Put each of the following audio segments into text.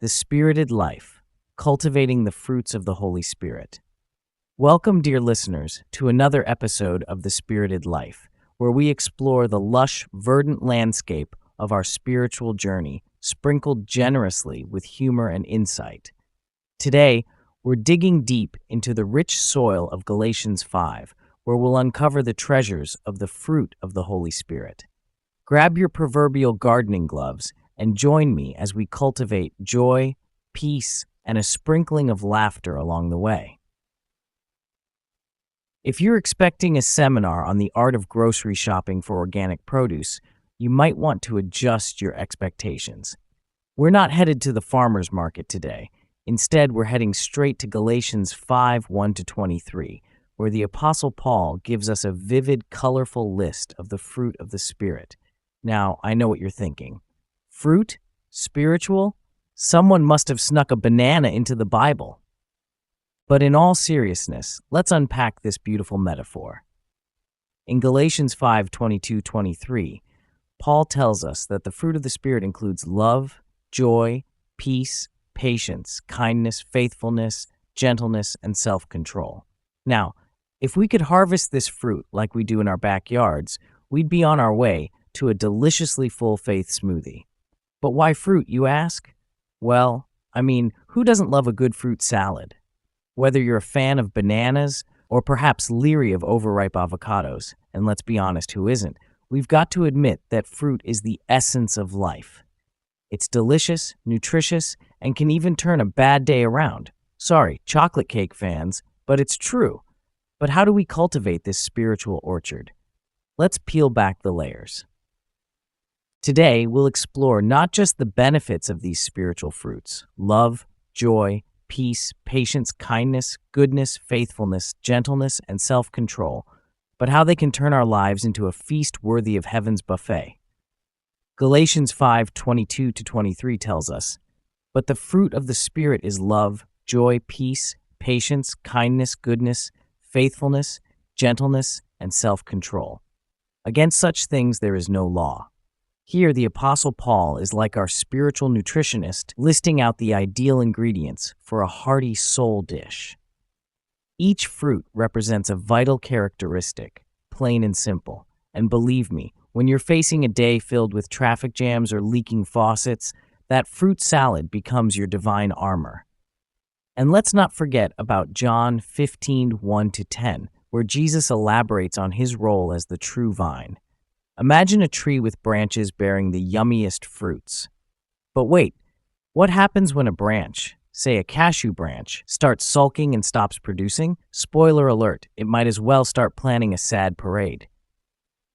The Spirited Life, Cultivating the Fruits of the Holy Spirit. Welcome, dear listeners, to another episode of The Spirited Life, where we explore the lush, verdant landscape of our spiritual journey, sprinkled generously with humor and insight. Today, we're digging deep into the rich soil of Galatians 5, where we'll uncover the treasures of the fruit of the Holy Spirit. Grab your proverbial gardening gloves and join me as we cultivate joy, peace, and a sprinkling of laughter along the way. If you're expecting a seminar on the art of grocery shopping for organic produce, you might want to adjust your expectations. We're not headed to the farmer's market today. Instead, we're heading straight to Galatians 5, 1-23, where the Apostle Paul gives us a vivid, colorful list of the fruit of the Spirit. Now, I know what you're thinking. Fruit? Spiritual? Someone must have snuck a banana into the Bible. But in all seriousness, let's unpack this beautiful metaphor. In Galatians 5:22-23, Paul tells us that the fruit of the Spirit includes love, joy, peace, patience, kindness, faithfulness, gentleness, and self-control. Now, if we could harvest this fruit like we do in our backyards, we'd be on our way to a deliciously full faith smoothie. But why fruit, you ask? Well, who doesn't love a good fruit salad? Whether you're a fan of bananas or perhaps leery of overripe avocados, and let's be honest, who isn't, we've got to admit that fruit is the essence of life. It's delicious, nutritious, and can even turn a bad day around. Sorry, chocolate cake fans, but it's true. But how do we cultivate this spiritual orchard? Let's peel back the layers. Today, we'll explore not just the benefits of these spiritual fruits, love, joy, peace, patience, kindness, goodness, faithfulness, gentleness, and self-control, but how they can turn our lives into a feast worthy of heaven's buffet. Galatians 5:22-23 tells us, "But the fruit of the Spirit is love, joy, peace, patience, kindness, goodness, faithfulness, gentleness, and self-control. Against such things there is no law." Here, the Apostle Paul is like our spiritual nutritionist, listing out the ideal ingredients for a hearty soul dish. Each fruit represents a vital characteristic, plain and simple. And believe me, when you're facing a day filled with traffic jams or leaking faucets, that fruit salad becomes your divine armor. And let's not forget about John 15:1-10, where Jesus elaborates on his role as the true vine. Imagine a tree with branches bearing the yummiest fruits. But wait, what happens when a branch, say a cashew branch, starts sulking and stops producing? Spoiler alert, it might as well start planning a sad parade.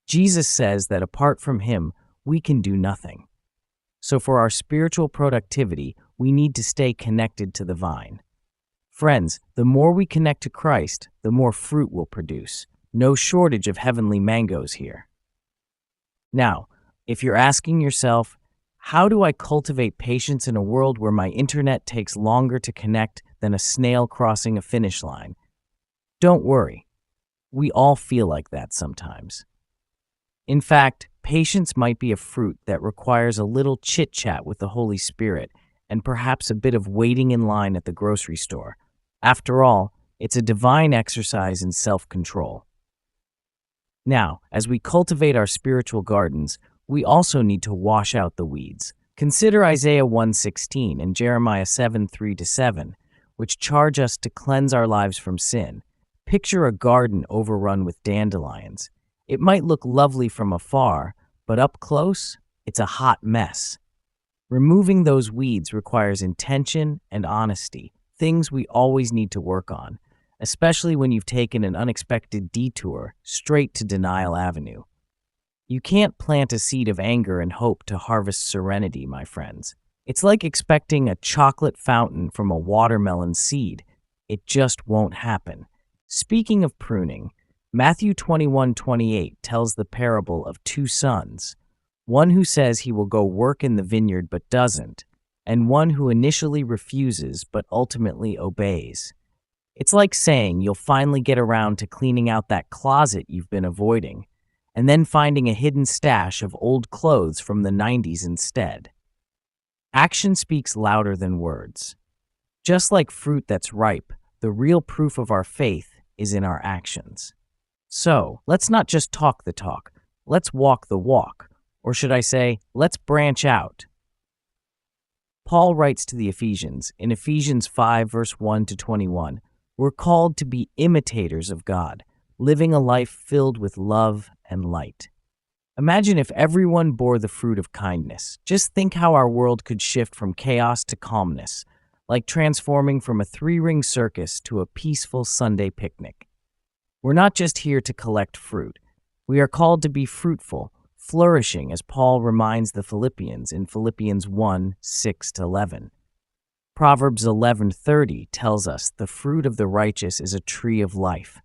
Jesus says that apart from him, we can do nothing. So for our spiritual productivity, we need to stay connected to the vine. Friends, the more we connect to Christ, the more fruit we'll produce. No shortage of heavenly mangoes here. Now, if you're asking yourself, how do I cultivate patience in a world where my internet takes longer to connect than a snail crossing a finish line? Don't worry. We all feel like that sometimes. In fact, patience might be a fruit that requires a little chit-chat with the Holy Spirit and perhaps a bit of waiting in line at the grocery store. After all, it's a divine exercise in self-control. Now, as we cultivate our spiritual gardens, we also need to wash out the weeds. Consider Isaiah 1:16 and Jeremiah 7:3-7, which charge us to cleanse our lives from sin. Picture a garden overrun with dandelions. It might look lovely from afar, but up close, it's a hot mess. Removing those weeds requires intention and honesty, things we always need to work on, especially when you've taken an unexpected detour straight to Denial Avenue. You can't plant a seed of anger and hope to harvest serenity, my friends. It's like expecting a chocolate fountain from a watermelon seed. It just won't happen. Speaking of pruning, Matthew 21:28 tells the parable of two sons, one who says he will go work in the vineyard but doesn't, and one who initially refuses but ultimately obeys. It's like saying you'll finally get around to cleaning out that closet you've been avoiding, and then finding a hidden stash of old clothes from the 90s instead. Action speaks louder than words. Just like fruit that's ripe, the real proof of our faith is in our actions. So, let's not just talk the talk, let's walk the walk. Or should I say, let's branch out. Paul writes to the Ephesians in Ephesians 5, verse 1 to 21, we're called to be imitators of God, living a life filled with love and light. Imagine if everyone bore the fruit of kindness. Just think how our world could shift from chaos to calmness, like transforming from a three-ring circus to a peaceful Sunday picnic. We're not just here to collect fruit. We are called to be fruitful, flourishing, as Paul reminds the Philippians in Philippians 1, 6 to 11. Proverbs 11:30 tells us the fruit of the righteous is a tree of life.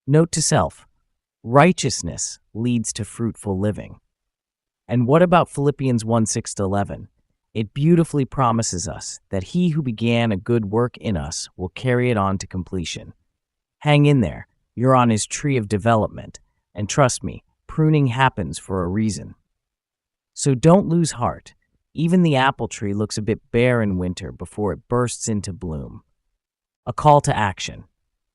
Note to self, righteousness leads to fruitful living. And what about Philippians 1, 6 to 11? It beautifully promises us that he who began a good work in us will carry it on to completion. Hang in there, you're on his tree of development, and trust me, pruning happens for a reason. So don't lose heart. Even the apple tree looks a bit bare in winter before it bursts into bloom. A call to action.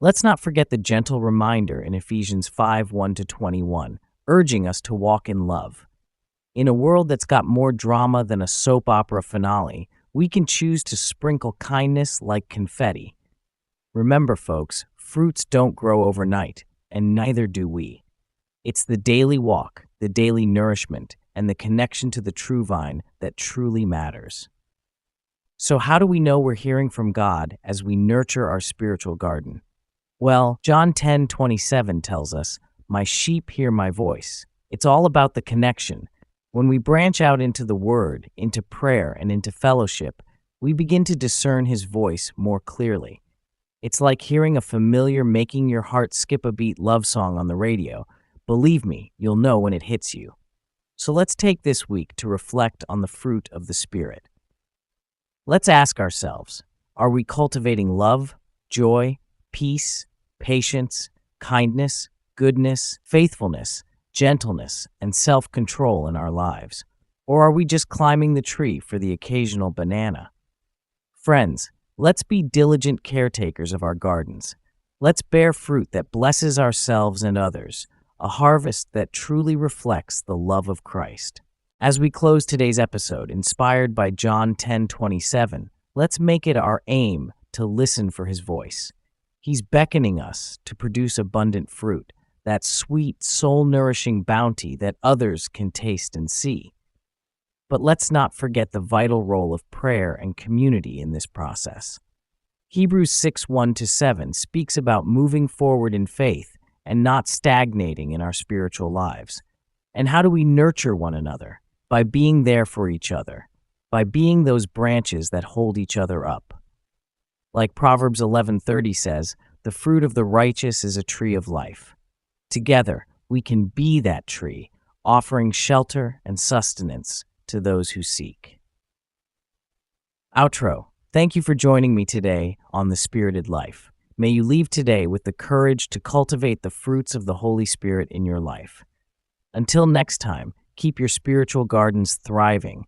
Let's not forget the gentle reminder in Ephesians 5, 1 to 21, urging us to walk in love. In a world that's got more drama than a soap opera finale, we can choose to sprinkle kindness like confetti. Remember, folks, fruits don't grow overnight, and neither do we. It's the daily walk, the daily nourishment, and the connection to the true vine that truly matters. So how do we know we're hearing from God as we nurture our spiritual garden? Well, John 10:27 tells us, "My sheep hear my voice." It's all about the connection. When we branch out into the Word, into prayer, and into fellowship, we begin to discern His voice more clearly. It's like hearing a familiar, making your heart skip a beat love song on the radio. Believe me, you'll know when it hits you. So let's take this week to reflect on the fruit of the Spirit. Let's ask ourselves, are we cultivating love, joy, peace, patience, kindness, goodness, faithfulness, gentleness, and self-control in our lives? Or are we just climbing the tree for the occasional banana? Friends, let's be diligent caretakers of our gardens. Let's bear fruit that blesses ourselves and others, a harvest that truly reflects the love of Christ. As we close today's episode, inspired by John 10:27, let's make it our aim to listen for His voice. He's beckoning us to produce abundant fruit, that sweet, soul-nourishing bounty that others can taste and see. But let's not forget the vital role of prayer and community in this process. Hebrews 6, 1 to 7 speaks about moving forward in faith and not stagnating in our spiritual lives. And how do we nurture one another? By being there for each other, by being those branches that hold each other up. Like Proverbs 11:30 says, the fruit of the righteous is a tree of life. Together, we can be that tree, offering shelter and sustenance to those who seek. Outro. Thank you for joining me today on The Spirited Life. May you leave today with the courage to cultivate the fruits of the Holy Spirit in your life. Until next time, keep your spiritual gardens thriving.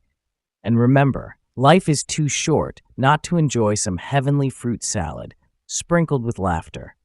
And remember, life is too short not to enjoy some heavenly fruit salad sprinkled with laughter.